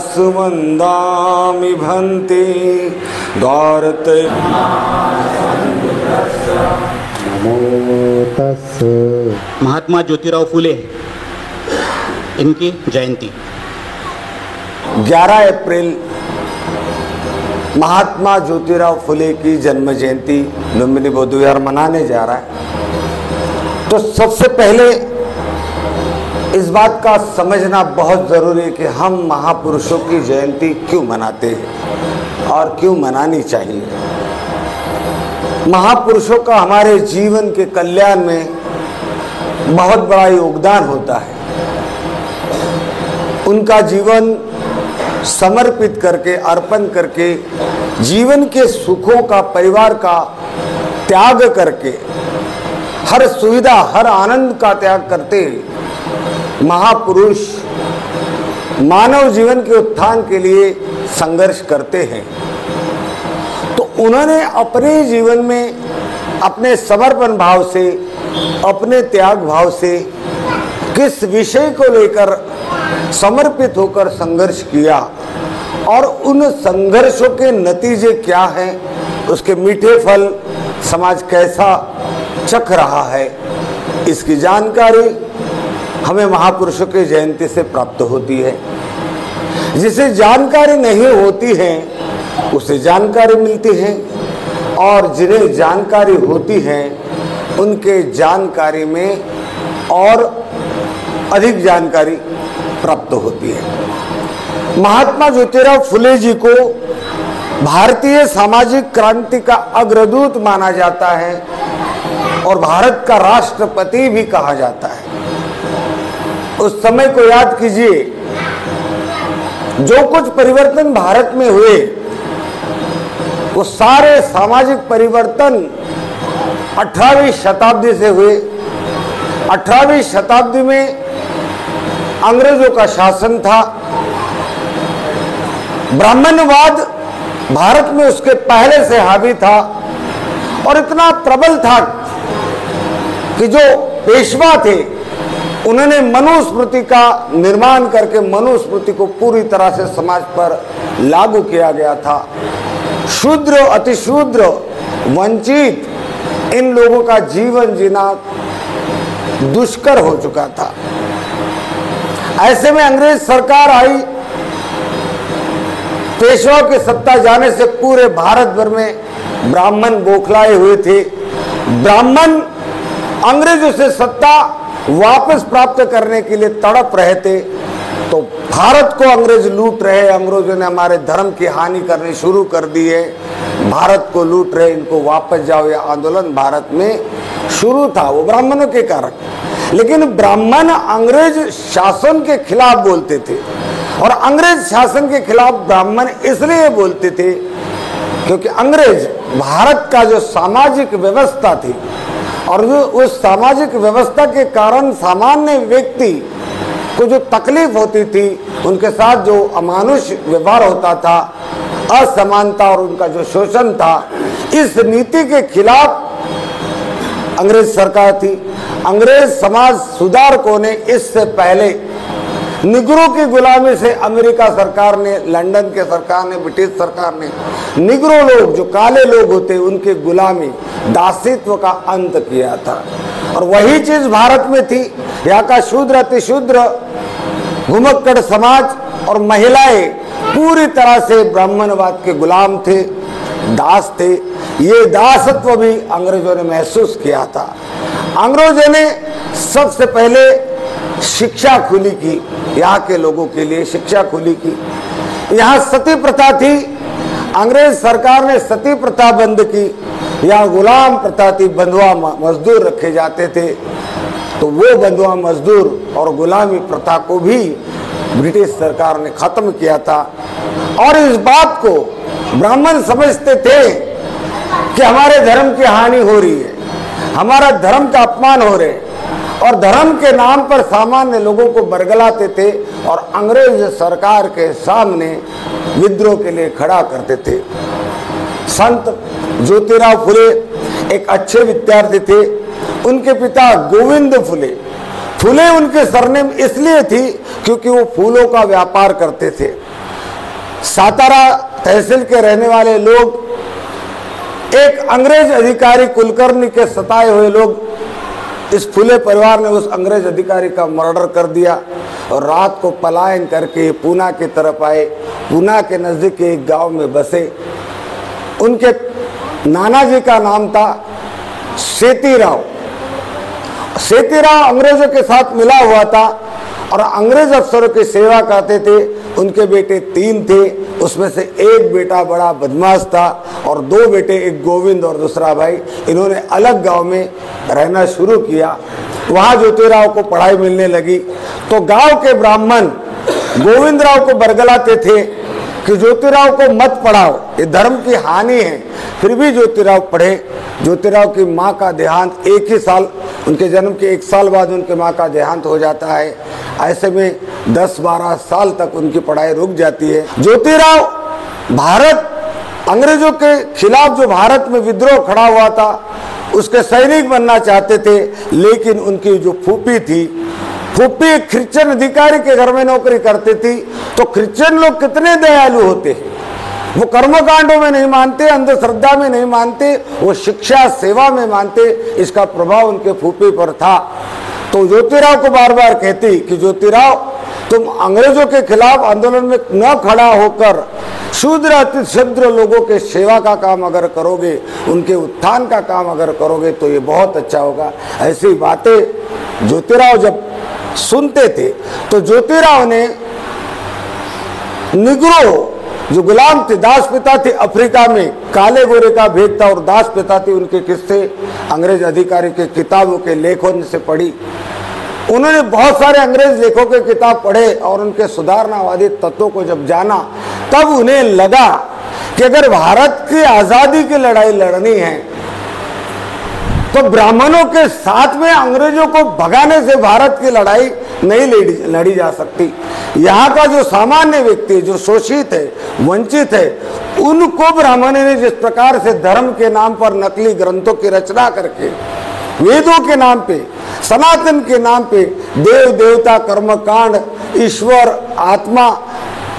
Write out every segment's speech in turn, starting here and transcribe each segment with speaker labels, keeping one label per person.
Speaker 1: सुमन्दामि भन्ते द्वारते
Speaker 2: नमो तस्।
Speaker 3: महात्मा ज्योतिराव फुले इनकी जयंती
Speaker 1: 11 अप्रैल महात्मा ज्योतिराव फुले की जन्म जयंती लुम्बिनी बौद्ध विहार मनाने जा रहा है। तो सबसे पहले इस बात का समझना बहुत जरूरी है कि हम महापुरुषों की जयंती क्यों मनाते हैं और क्यों मनानी चाहिए। महापुरुषों का हमारे जीवन के कल्याण में बहुत बड़ा योगदान होता है। उनका जीवन समर्पित करके, अर्पण करके, जीवन के सुखों का, परिवार का त्याग करके, हर सुविधा, हर आनंद का त्याग करते महापुरुष मानव जीवन के उत्थान के लिए संघर्ष करते हैं। तो उन्होंने अपने जीवन में अपने समर्पण भाव से, अपने त्याग भाव से किस विषय को लेकर समर्पित होकर संघर्ष किया और उन संघर्षों के नतीजे क्या हैं, उसके मीठे फल समाज कैसा चख रहा है, इसकी जानकारी हमें महापुरुषों की जयंती से प्राप्त होती है। जिसे जानकारी नहीं होती है उसे जानकारी मिलती है, और जिन्हें जानकारी होती है उनके जानकारी में और अधिक जानकारी प्राप्त होती है। महात्मा ज्योतिराव फुले जी को भारतीय सामाजिक क्रांति का अग्रदूत माना जाता है और भारत का राष्ट्रपति भी कहा जाता है। उस समय को याद कीजिए, जो कुछ परिवर्तन भारत में हुए वो सारे सामाजिक परिवर्तन 18वीं शताब्दी से हुए। 18वीं शताब्दी में अंग्रेजों का शासन था। ब्राह्मण्यवाद भारत में उसके पहले से हावी था और इतना प्रबल था कि जो पेशवा थे उन्होंने मनुस्मृति का निर्माण करके मनुस्मृति को पूरी तरह से समाज पर लागू किया गया था। शूद्र, अतिशूद्र, वंचित इन लोगों का जीवन जीना दुष्कर हो चुका था। ऐसे में अंग्रेज सरकार आई। पेशवा की सत्ता जाने से पूरे भारत भर में ब्राह्मण बौखलाए हुए थे। ब्राह्मण अंग्रेजों से सत्ता वापस प्राप्त करने के लिए तड़प रहे थे। तो भारत को अंग्रेज लूट रहे, अंग्रेजों ने हमारे धर्म की हानि करनी शुरू कर दी है, भारत को लूट रहे, इनको वापस जाओ, यह आंदोलन भारत में शुरू था वो ब्राह्मणों के कारण। लेकिन ब्राह्मण अंग्रेज शासन के खिलाफ बोलते थे, और अंग्रेज शासन के खिलाफ ब्राह्मण इसलिए बोलते थे क्योंकि अंग्रेज भारत का जो सामाजिक व्यवस्था थी और उस सामाजिक व्यवस्था के कारण सामान्य व्यक्ति को जो तकलीफ होती थी, उनके साथ जो अमानुष व्यवहार होता था, असमानता और उनका जो शोषण था, इस नीति के खिलाफ अंग्रेज सरकार थी। अंग्रेज समाज सुधारकों ने इससे पहले निग्रो की गुलामी से अमेरिका सरकार ने, लंदन के सरकार ने, ब्रिटिश सरकार ने निग्रो लोग जो काले लोग होते उनके गुलामी, दासित्व का अंत किया था। और वही चीज भारत में थी। यहाँ का शूद्र, अतिशूद्र, घुमक्कड़ समाज और महिलाएं पूरी तरह से ब्राह्मणवाद के गुलाम थे, दास थे। ये दासत्व भी अंग्रेजों ने महसूस किया था। अंग्रेजों ने सबसे पहले शिक्षा खुली की, यहाँ के लोगों के लिए शिक्षा खुली की। यहाँ सती प्रथा थी, अंग्रेज सरकार ने सती प्रथा बंद की। यहाँ गुलाम प्रथा थी, बंधुआ मजदूर रखे जाते थे। तो वो बंधुआ मजदूर और गुलामी प्रथा को भी ब्रिटिश सरकार ने खत्म किया था। और इस बात को ब्राह्मण समझते थे कि हमारे धर्म की हानि हो रही है, हमारा धर्म का अपमान हो रहे है, और धर्म के नाम पर सामान्य लोगों को बरगलाते थे और अंग्रेज सरकार के सामने विद्रोह के लिए खड़ा करते थे। संत ज्योतिराव फुले एक अच्छे विद्यार्थी थे। उनके पिता गोविंद फुले, फुले उनके सरनेम इसलिए थी क्योंकि वो फूलों का व्यापार करते थे। सातारा तहसील के रहने वाले लोग, एक अंग्रेज अधिकारी कुलकर्णी के सताए हुए लोग, इस फुले परिवार ने उस अंग्रेज अधिकारी का मर्डर कर दिया और रात को पलायन करके पूना की तरफ आए। पूना के नजदीक एक गांव में बसे। उनके नाना जी का नाम था सेतीराव। सेतीराव अंग्रेजों के साथ मिला हुआ था और अंग्रेज अफसरों की सेवा करते थे। उनके बेटे 3 थे, उसमें से एक बेटा बड़ा बदमाश था और 2 बेटे, एक गोविंद और दूसरा भाई। इन्होंने अलग गांव में रहना शुरू किया। वहां ज्योतिराव को पढ़ाई मिलने लगी तो गांव के ब्राह्मण गोविंदराव को बरगलाते थे कि ज्योतिराव को मत पढ़ाओ, ये धर्म की हानि है। फिर भी ज्योतिराव पढ़े। ज्योतिराव की माँ का देहांत एक ही साल, उनके जन्म के 1 साल बाद उनके माँ का देहांत हो जाता है। ऐसे में 10-12 साल तक उनकी पढ़ाई रुक जाती है। ज्योतिराव भारत अंग्रेजों के खिलाफ जो भारत में विद्रोह खड़ा हुआ था उसके सैनिक बनना चाहते थे, लेकिन उनकी जो फूफी थी, फूफी एक क्रिश्चियन अधिकारी के घर में नौकरी करती थी। तो क्रिश्चियन लोग कितने दयालु होते हैं, वो कर्मकांडों में नहीं मानते, अंधश्रद्धा में नहीं मानते, वो शिक्षा सेवा में मानते। इसका प्रभाव उनके फूफी पर था। तो ज्योतिराव को बार बार कहती कि ज्योतिराव, तुम अंग्रेजों के खिलाफ आंदोलन में न खड़ा होकर शूद्र अति शूद्र लोगों के सेवा का काम अगर करोगे, उनके उत्थान का काम अगर करोगे तो ये बहुत अच्छा होगा। ऐसी बातें ज्योतिराव जब सुनते थे तो ज्योतिराव ने निग्रो जो गुलाम थे, दास पिता थे अफ्रीका में, काले गोरे का भेद था और दास पिता थे, उनके किस्से अंग्रेज अधिकारी के किताबों के लेखों से पढ़ी। उन्होंने बहुत सारे अंग्रेज लेखकों के किताब पढ़े और उनके सुधारणावादी तत्वों को जब जाना तब उन्हें लगा कि अगर भारत की आजादी की लड़ाई लड़नी है तो ब्राह्मणों के साथ में अंग्रेजों को भगाने से भारत की लड़ाई नहीं लड़ी जा सकती। यहाँ का जो सामान्य व्यक्ति, जो शोषित है, वंचित है, उनको ब्राह्मणों ने जिस प्रकार से धर्म के नाम पर नकली ग्रंथों की रचना करके, वेदों के नाम पे, सनातन के नाम पे देव देवता कर्मकांड, ईश्वर आत्मा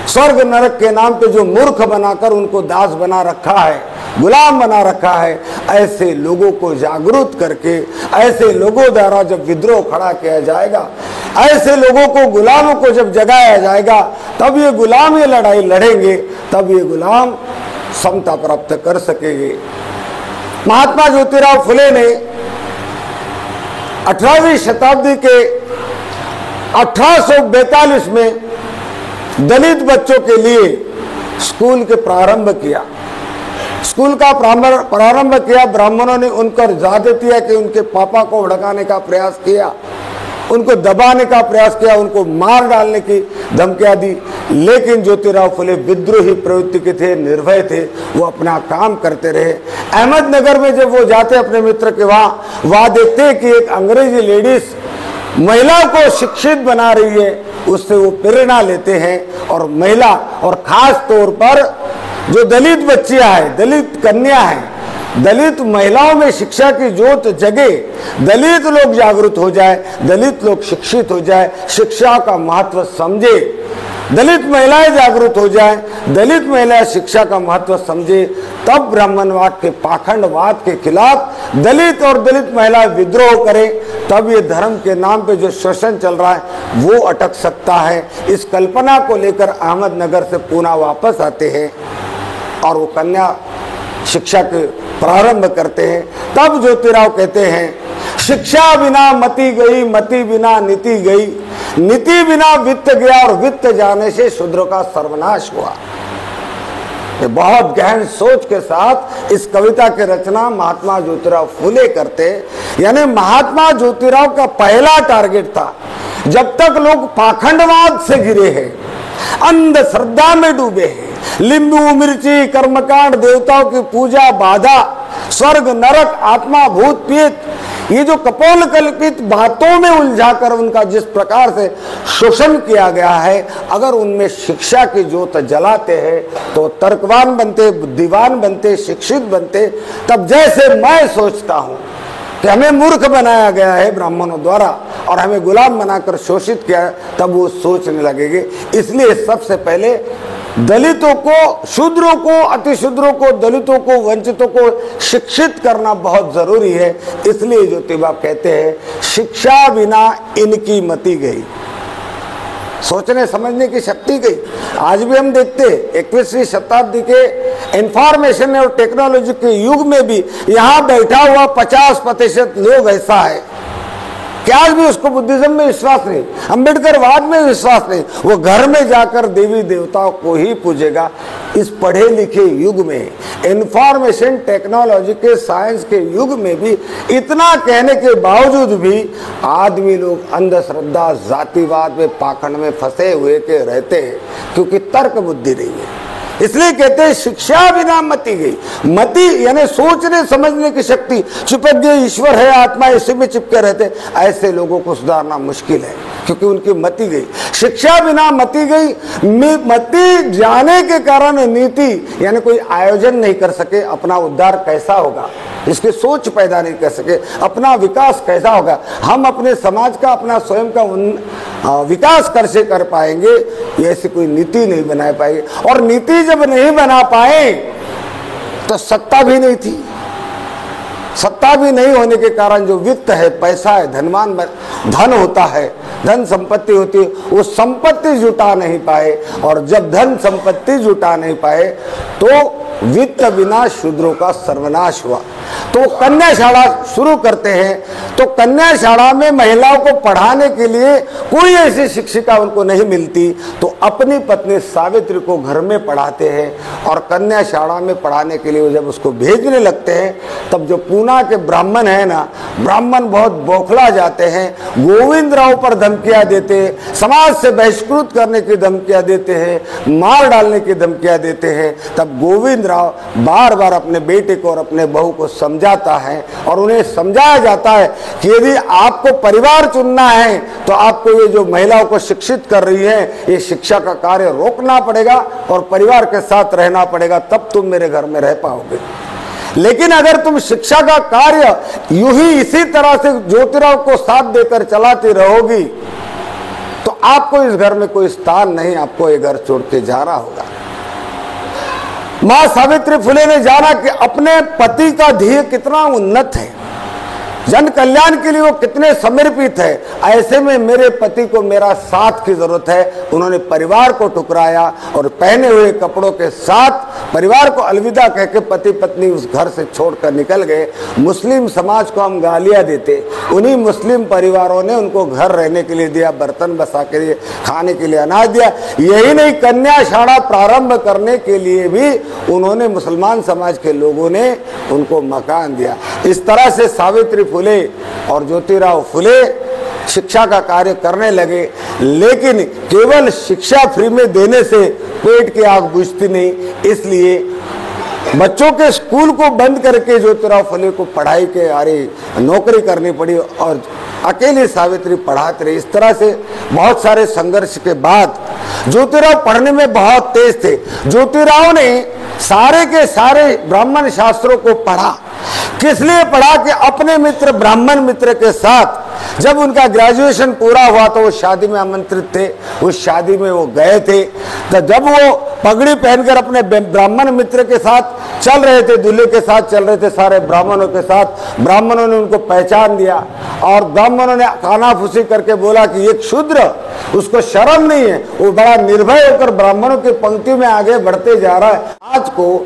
Speaker 1: स्वर्ग नरक के नाम पे जो मूर्ख बनाकर उनको दास बना रखा है, गुलाम बना रखा है, ऐसे लोगों को जागरूक करके, ऐसे लोगों द्वारा जब विद्रोह खड़ा किया जाएगा, ऐसे लोगों को, गुलामों को जब जगाया जाएगा, तब ये गुलाम ये लड़ाई लड़ेंगे, तब ये गुलाम समता प्राप्त कर सकेंगे। महात्मा ज्योतिराव फुले ने 18वीं शताब्दी के 1842 में दलित बच्चों के लिए स्कूल के प्रारंभ किया। स्कूल का प्रारंभ किया। ब्राह्मणों ने उन पर ज्यादतियां कि उनके पापा को भड़काने का प्रयास किया, उनको दबाने का प्रयास किया, उनको मार डालने की धमकियां दी। लेकिन ज्योतिराव फुले विद्रोही प्रवृत्ति के थे, निर्भय थे, वो अपना काम करते रहे। अहमदनगर में जब वो जाते अपने मित्र के वहां देखते कि एक अंग्रेजी लेडीज महिला को शिक्षित बना रही है, उससे वो प्रेरणा लेते हैं और महिला और खास तौर पर जो दलित बच्चियां हैं, दलित कन्या हैं, दलित महिलाओं में शिक्षा की जोत जगे, दलित लोग जागरूक हो जाए, दलित लोग शिक्षित हो जाए, शिक्षा का महत्व समझे, दलित महिलाएं जागरूक हो जाए, दलित महिलाएं शिक्षा का महत्व समझे, तब ब्राह्मणवाद के पाखंडवाद के खिलाफ दलित और दलित महिलाएं विद्रोह करें, तब ये धर्म के नाम पे जो शोषण चल रहा है वो अटक सकता है। इस कल्पना को लेकर अहमदनगर से पूना वापस आते हैं और वो कन्या शिक्षा के प्रारंभ करते हैं। तब ज्योतिराव कहते हैं, शिक्षा बिना मति गई, मति बिना नीति गई, नीति बिना वित्त गया और वित्त जाने से शूद्र का सर्वनाश हुआ। ये बहुत गहन सोच के साथ इस कविता की रचना महात्मा ज्योतिराव फुले करते। यानी महात्मा ज्योतिराव का पहला टारगेट था, जब तक लोग पाखंडवाद से घिरे हैं, अंधश्रद्धा में डूबे हैं, लिंबू मिर्ची कर्मकांड, देवताओं की पूजा, बाधा, स्वर्ग नरक, आत्मा भूत प्रेत, ये जो कपोल कल्पित बातों में उलझाकर उनका जिस प्रकार से शोषण किया गया है, अगर उनमें शिक्षा की ज्योत जलाते हैं तो तर्कवान बनते, बुद्धिवान बनते, शिक्षित बनते। तब जैसे मैं सोचता हूं कि हमें मूर्ख बनाया गया है ब्राह्मणों द्वारा और हमें गुलाम बनाकर शोषित किया, तब वो सोचने लगेंगे। इसलिए सबसे पहले दलितों को, शूद्रों को, अतिशूद्रों को, दलितों को, वंचितों को शिक्षित करना बहुत जरूरी है। इसलिए ज्योतिबा कहते हैं शिक्षा बिना इनकी मति गई, सोचने समझने की शक्ति गई। आज भी हम देखते 21वीं शताब्दी के इंफॉर्मेशन और टेक्नोलॉजी के युग में भी यहाँ बैठा हुआ 50% लोग ऐसा है कि आज भी उसको बुद्धिज्म में विश्वास नहीं, अम्बेडकरवाद में विश्वास नहीं, वो घर में जाकर देवी देवताओं को ही पूजेगा। इस पढ़े लिखे युग में, इंफॉर्मेशन टेक्नोलॉजी के, साइंस के युग में भी इतना कहने के बावजूद भी आदमी लोग अंधश्रद्धा, जातिवाद में, पाखंड में फंसे हुए के रहते हैं, क्योंकि तर्क बुद्धि नहीं है। इसलिए कहते हैं शिक्षा बिना मति गई। मति यानी सोचने समझने की शक्ति, चिपक गई, ईश्वर है, आत्मा, इसी में चिपके रहते, ऐसे लोगों को सुधारना मुश्किल है, क्योंकि उनकी मति गई। शिक्षा बिना मति गई। मति जाने के कारण नीति यानी कोई आयोजन नहीं कर सके, अपना उद्धार कैसा होगा इसकी सोच पैदा नहीं कर सके, अपना विकास कैसा होगा, हम अपने समाज का, अपना स्वयं का विकास कैसे कर पाएंगे, ये ऐसी कोई नीति नहीं बना पाएंगे। और नीति जब नहीं बना पाए तो सत्ता भी नहीं थी। सत्ता भी नहीं होने के कारण जो वित्त है, पैसा है, धन होता है, धन संपत्ति होती है, वो संपत्ति जुटा नहीं पाए। और जब धन संपत्ति जुटा नहीं पाए तो वित्त बिना शूद्रों का सर्वनाश हुआ। तो कन्याशाला शुरू करते हैं, तो कन्याशाला में महिलाओं को पढ़ाने के लिए कोई ऐसी शिक्षिका उनको नहीं मिलती, तो अपनी पत्नी सावित्री को घर में पढ़ाते हैं। और कन्याशाला में पढ़ाने के लिए जब उसको भेजने लगते हैं, तब जो पूना के ब्राह्मण है ना, ब्राह्मण बहुत बौखला जाते हैं, गोविंद राव पर धमकियां देते हैं, समाज से बहिष्कृत करने की धमकियां देते हैं, मार डालने की धमकियां देते हैं। तब गोविंद राव बार बार अपने बेटे को और अपने बहू को समझाता है और उन्हें समझाया जाता है कि यदि आपको परिवार चुनना है तो आपको ये जो महिलाओं को शिक्षित कर रही है, ये शिक्षा का कार्य रोकना पड़ेगा और परिवार के साथ रहना पड़ेगा, तब तुम मेरे घर में रह पाओगे। लेकिन अगर तुम शिक्षा का कार्य यूं ही इसी तरह से ज्योतिराव को साथ देकर चलाती रहोगी तो आपको इस घर में कोई स्थान नहीं, आपको ये घर छोड़ के जाना होगा। मां सावित्री फुले ने जाना कि अपने पति का ध्येय कितना उन्नत है, जन कल्याण के लिए वो कितने समर्पित है, ऐसे में मेरे पति को मेरा साथ की जरूरत है। उन्होंने परिवार को ठुकराया और पहने हुए कपड़ों के साथ परिवार को अलविदा कहकर पति पत्नी उस घर से छोड़कर निकल गए। मुस्लिम समाज को हम गालियां देते, उन्हीं मुस्लिम परिवारों ने उनको घर रहने के लिए दिया, बर्तन बसा के लिए, खाने के लिए अनाज दिया। यही नहीं, कन्याशाला प्रारंभ करने के लिए भी उन्होंने, मुसलमान समाज के लोगों ने उनको मकान दिया। इस तरह से सावित्री फुले और ज्योतिराव फुले शिक्षा का कार्य करने लगे। लेकिन केवल शिक्षा फ्री में देने से पेट की आग बुझती नहीं, इसलिए बच्चों के स्कूल को बंद करके ज्योतिराव फुले को पढ़ाई के आरे नौकरी करनी पड़ी और अकेली सावित्री पढ़ाते रही। इस तरह से बहुत सारे संघर्ष के बाद ज्योतिराव पढ़ने में बहुत तेज थे। ज्योतिराव ने सारे के सारे ब्राह्मण शास्त्रों को पढ़ा। किस लिए पढ़ा कि अपने मित्र ब्राह्मण मित्र के साथ जब उनका ग्रेजुएशन पूरा हुआ तो वो शादी में आमंत्रित थे, उस शादी में वो गए थे। तो जब वो पगड़ी पहनकर अपने ब्राह्मण मित्र के साथ चल रहे थे, दूल्हे के साथ चल रहे थे, सारे ब्राह्मणों के साथ, ब्राह्मणों ने उनको पहचान दिया और ब्राह्मणों ने कानाफूसी करके बोला कि एक शूद्र, उसको शर्म नहीं है, वो बड़ा निर्भय होकर ब्राह्मणों की पंक्ति में आगे बढ़ते जा रहा है। आज को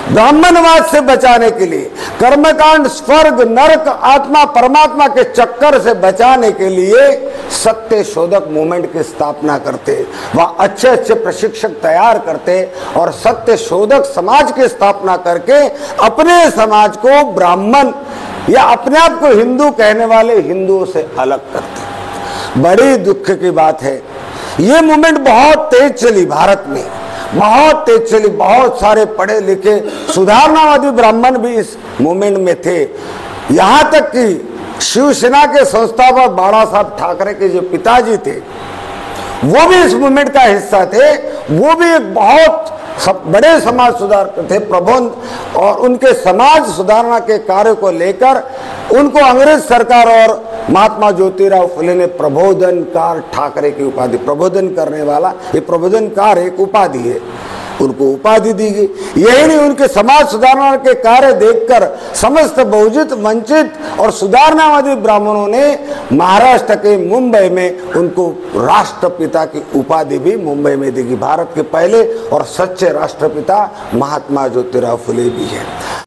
Speaker 1: ब्राह्मणवाद से बचाने के लिए, कर्मकांड, स्वर्ग नरक, आत्मा परमात्मा के चक्कर से बचाने के लिए सत्य शोधक मूवमेंट की स्थापना करते, वह अच्छे अच्छे प्रशिक्षक तैयार करते और सत्य शोधक समाज की स्थापना करके अपने समाज को ब्राह्मण या अपने आप को हिंदू कहने वाले हिंदुओं से अलग करते। बड़ी दुख की बात है, ये मूवमेंट बहुत तेज चली भारत में, बहुत तेज चली। बहुत सारे पढ़े लिखे सुधारणावादी ब्राह्मण भी इस मूवमेंट में थे। यहाँ तक कि शिवसेना के संस्थापक बाला साहब ठाकरे के जो पिताजी थे वो भी इस मूवमेंट का हिस्सा थे। वो भी एक बहुत बड़े समाज सुधारक थे, प्रबोध, और उनके समाज सुधारना के कार्य को लेकर उनको अंग्रेज सरकार और महात्मा ज्योतिराव फुले ने प्रबोधनकार ठाकरे की उपाधि, प्रबोधन करने वाला, ये प्रबोधनकार एक उपाधि है, उनको उपाधि दी गई। यही नहीं, उनके समाज सुधारना के कार्य देखकर समस्त बहुजित, वंचित और सुधारणावादी ब्राह्मणों ने महाराष्ट्र के मुंबई में उनको राष्ट्रपिता की उपाधि भी मुंबई में दी गई। भारत के पहले और सच्चे राष्ट्रपिता महात्मा ज्योतिराव फुले भी है।